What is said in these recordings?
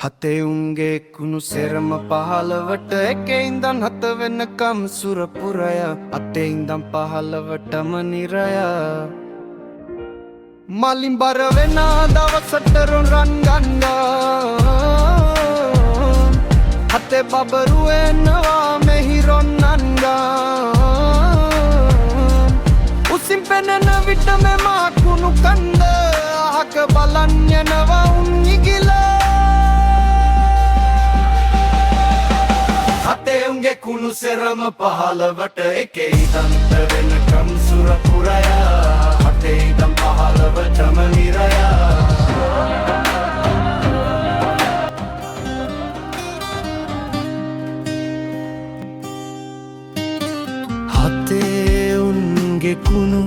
හතේ උන්ගේ කුණු සෙරම පහළවට එකේ ඉඳන් හත වෙනකම් සුරපුරය අතේ ඉඳන් පහළවටම නිරය මලින් බර වෙන දවසට රන් ගන්නවා හතේ බබරු එනවා මෙහි රොන්නන්ගා උසින් පෙනෙන විට මෙම කුණු කන්ද අහක බලන් යනවා උන් ඉගිලා හතේ උන්ගේ කුණු සෙරම පහළවට එකේ ඉඳන් වෙනකම් සුරපුරය හතේ ඉඳන් පහළවටම නිරය හතේ උන්ගේ කුණු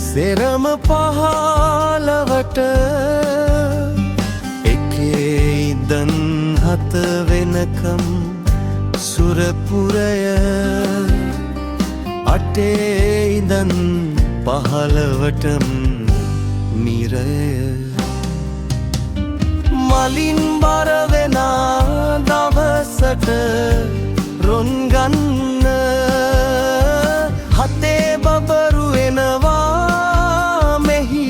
සෙරම පහළවට එකේ ඉඳන් හත වෙනකම් සුරපුරය අටේ ඉඳන් පහළවටම නිරය මලින් බර වෙන දවසට රොන් ගන්න හතේ බබරු එනවා මෙහි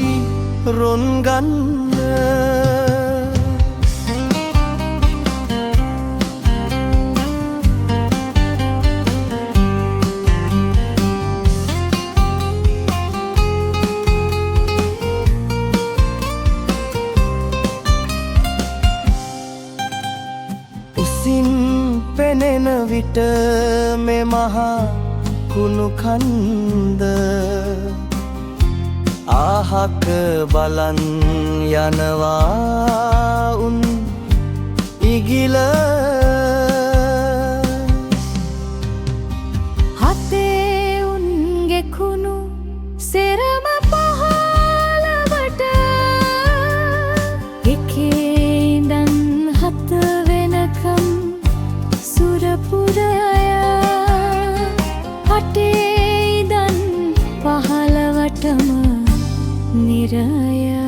රොන් ගන්න පෙනෙන විට මේ මහා කුණු කන්ද ආහක බලන් යනවා උන් ඉගිල හතේ උන්ගේ කුණු සෙරම පහළවට එකේ ඉඳන් හත වෙනකම් සුරපුරය අටේ ඉඳන් පහළවටම නිරය